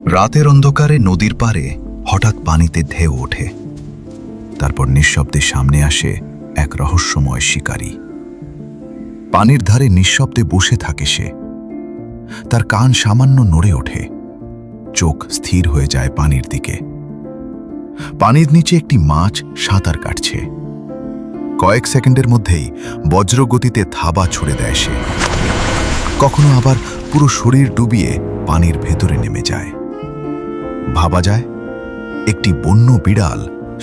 রাতের অন্ধকারে নদীর পাড়ে হঠাৎ পানিতে ঢেউ ওঠে। তারপর নিঃশব্দে সামনে আসে এক রহস্যময় শিকারী। পানির ধারে নিঃশব্দে বসে থাকে সে। তার কান সামান্য নড়ে ওঠে, চোখ স্থির হয়ে যায় পানির দিকে। পানির নিচে একটি মাছ সাঁতার কাটছে। কয়েক সেকেন্ডের মধ্যেই বজ্রগতিতে থাবা ছুড়ে দেয় সে। কখনো আবার পুরো শরীর ডুবিয়ে পানির ভেতরে নেমে যায়। ভাবা যায়, একটি বন্য বিড়াল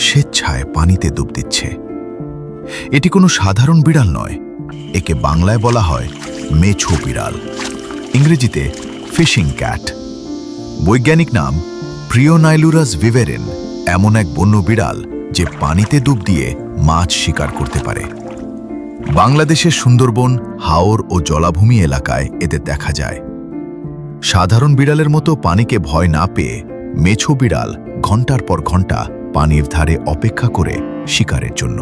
স্বেচ্ছায় পানিতে ডুব দিচ্ছে। এটি কোনো সাধারণ বিড়াল নয়, একে বাংলায় বলা হয় মেছো বিড়াল, ইংরেজিতে ফিশিং ক্যাট। বৈজ্ঞানিক নাম প্রিওনাইলুরাস ভিভেরেন। এমন এক বন্য বিড়াল যে পানিতে ডুব দিয়ে মাছ শিকার করতে পারে। বাংলাদেশের সুন্দরবন, হাওর ও জলাভূমি এলাকায় এদের দেখা যায়। সাধারণ বিড়ালের মতো পানিকে ভয় না পেয়ে মেছো বিড়াল ঘন্টার পর ঘন্টা পানির ধারে অপেক্ষা করে শিকারের জন্য।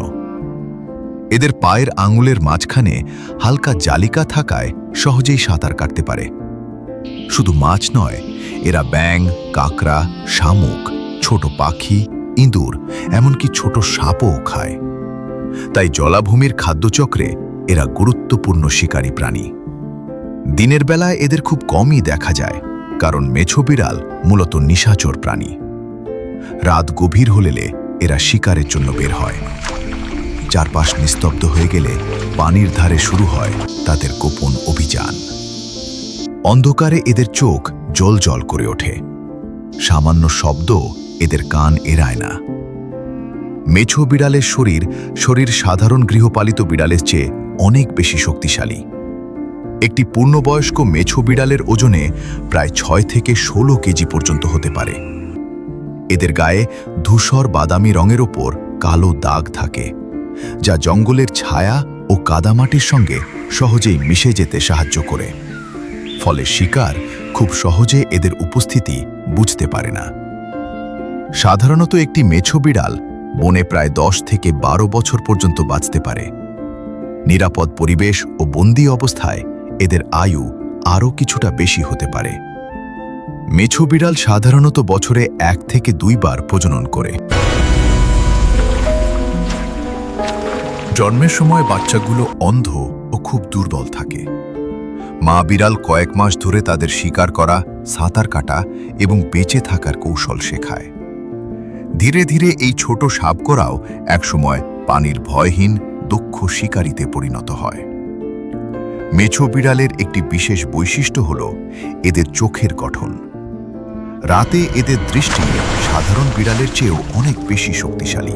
এদের পায়ের আঙুলের মাঝখানে হালকা জালিকা থাকায় সহজেই সাঁতার কাটতে পারে। শুধু মাছ নয়, এরা ব্যাঙ, কাঁকড়া, শামুক, ছোট পাখি, ইঁদুর, এমনকি ছোট সাপও খায়। তাই জলাভূমির খাদ্যচক্রে এরা গুরুত্বপূর্ণ শিকারী প্রাণী। দিনের বেলায় এদের খুব কমই দেখা যায়, কারণ মেছো বিড়াল মূলত নিশাচর প্রাণী। রাত গভীর হলে এরা শিকারের জন্য বের হয়। চারপাশ নিস্তব্ধ হয়ে গেলে পানির ধারে শুরু হয় তাদের গোপন অভিযান। অন্ধকারে এদের চোখ জ্বলজ্বল করে ওঠে। সামান্য শব্দ এদের কান এড়ায় না। মেছো বিড়ালের শরীর সাধারণ গৃহপালিত বিড়ালের চেয়ে অনেক বেশি শক্তিশালী। একটি পূর্ণবয়স্ক মেছো বিড়ালের ওজনে প্রায় 6 থেকে 16 কেজি পর্যন্ত হতে পারে। এদের গায়ে ধূসর বাদামি রঙের ওপর কালো দাগ থাকে, যা জঙ্গলের ছায়া ও কাদামাটির সঙ্গে সহজেই মিশে যেতে সাহায্য করে। ফলে শিকার খুব সহজে এদের উপস্থিতি বুঝতে পারে না। সাধারণত একটি মেছো বিড়াল বনে প্রায় 10 থেকে 12 বছর পর্যন্ত বাঁচতে পারে। নিরাপদ পরিবেশ ও বন্দী অবস্থায় এদের আয়ু আরও কিছুটা বেশি হতে পারে। মেছো বিড়াল সাধারণত বছরে 1 থেকে 2 বার প্রজনন করে। জন্মের সময় বাচ্চাগুলো অন্ধ ও খুব দুর্বল থাকে। মা বিড়াল কয়েক মাস ধরে তাদের শিকার করা, সাঁতার কাটা এবং বেঁচে থাকার কৌশল শেখায়। ধীরে ধীরে এই ছোট সাপকোরাও একসময় পানির ভয়হীন দক্ষ শিকারীতে পরিণত হয়। মেছো বিড়ালের একটি বিশেষ বৈশিষ্ট্য হল এদের চোখের গঠন। রাতে এদের দৃষ্টি সাধারণ বিড়ালের চেয়েও অনেক বেশি শক্তিশালী।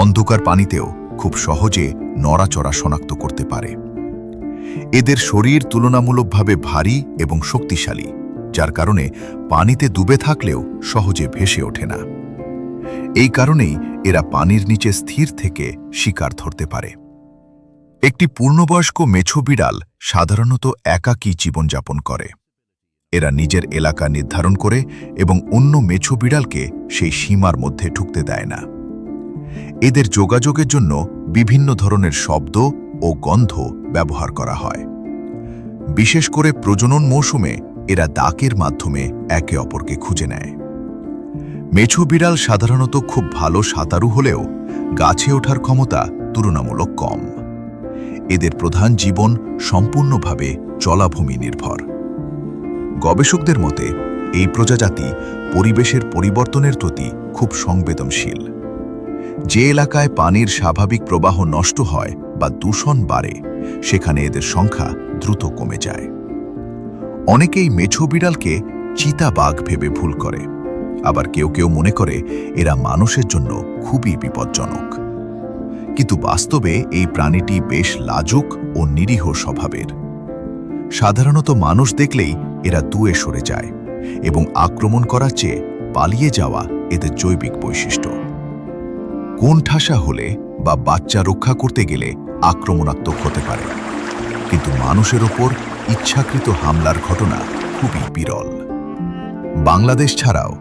অন্ধকার পানিতেও খুব সহজে নড়াচড়া শনাক্ত করতে পারে। এদের শরীর তুলনামূলকভাবে ভারী এবং শক্তিশালী, যার কারণে পানিতে ডুবে থাকলেও সহজে ভেসে ওঠে না। এই কারণেই এরা পানির নিচে স্থির থেকে শিকার ধরতে পারে। একটি পূর্ণবয়স্ক মেছো বিড়াল সাধারণত একাকী জীবনযাপন করে। এরা নিজের এলাকা নির্ধারণ করে এবং অন্য মেছো বিড়ালকে সেই সীমার মধ্যে ঢুকতে দেয় না। এদের যোগাযোগের জন্য বিভিন্ন ধরনের শব্দ ও গন্ধ ব্যবহার করা হয়। বিশেষ করে প্রজনন মৌসুমে এরা ডাকের মাধ্যমে একে অপরকে খুঁজে নেয়। মেছো বিড়াল সাধারণত খুব ভালো সাঁতারু হলেও গাছে ওঠার ক্ষমতা তুলনামূলক কম। এদের প্রধান জীবন সম্পূর্ণভাবে জলাভূমি নির্ভর। গবেষকদের মতে এই প্রজাতি পরিবেশের পরিবর্তনের প্রতি খুব সংবেদনশীল। যে এলাকায় পানির স্বাভাবিক প্রবাহ নষ্ট হয় বা দূষণ বাড়ে, সেখানে এদের সংখ্যা দ্রুত কমে যায়। অনেকেই মেছো বিড়ালকে চিতাবাঘ ভেবে ভুল করে, আবার কেউ কেউ মনে করে এরা মানুষের জন্য খুবই বিপজ্জনক। কিন্তু বাস্তবে এই প্রাণীটি বেশ লাজুক ও নিরীহ স্বভাবের। সাধারণত মানুষ দেখলেই এরা দূরে সরে যায় এবং আক্রমণ করার চেয়ে পালিয়ে যাওয়া এদের জৈবিক বৈশিষ্ট্য। কোণঠাসা হলে বা বাচ্চা রক্ষা করতে গেলে আক্রমণাত্মক হতে পারে, কিন্তু মানুষের ওপর ইচ্ছাকৃত হামলার ঘটনা খুবই বিরল। বাংলাদেশ ছাড়াও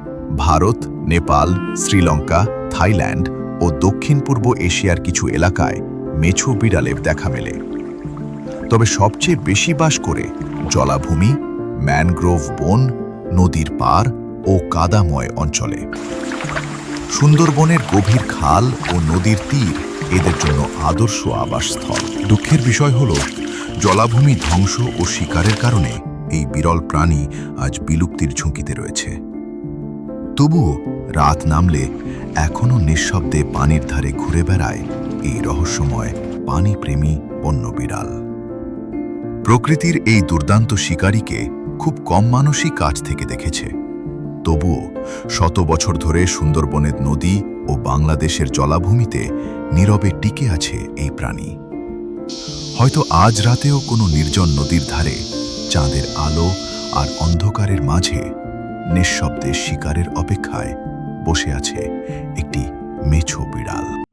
ভারত, নেপাল, শ্রীলঙ্কা, থাইল্যান্ড ও দক্ষিণ পূর্ব এশিয়ার কিছু এলাকায় মেছো বিড়ালের দেখা মেলে। তবে সবচেয়ে বেশি বাস করে জলাভূমি, ম্যানগ্রোভ বন, নদীর পাড় ও কাদাময় অঞ্চলে। সুন্দরবনের গভীর খাল ও নদীর তীর এদের জন্য আদর্শ আবাসস্থল। দুঃখের বিষয় হল, জলাভূমি ধ্বংস ও শিকারের কারণে এই বিরল প্রাণী আজ বিলুপ্তির ঝুঁকিতে রয়েছে। তবুও রাত নামলে এখনও নিঃশব্দে পানির ধারে ঘুরে বেড়ায় এই রহস্যময় পানিপ্রেমী বন্য বিড়াল। প্রকৃতির এই দুর্দান্ত শিকারীকে খুব কম মানুষই কাছ থেকে দেখেছে। তবুও শত বছর ধরে সুন্দরবনের নদী ও বাংলাদেশের জলাভূমিতে নীরবে টিকে আছে এই প্রাণী। হয়তো আজ রাতেও কোনো নির্জন নদীর ধারে চাঁদের আলো আর অন্ধকারের মাঝে নিঃশব্দে শিকারের অপেক্ষায় বসে আছে একটি মেছো বিড়াল।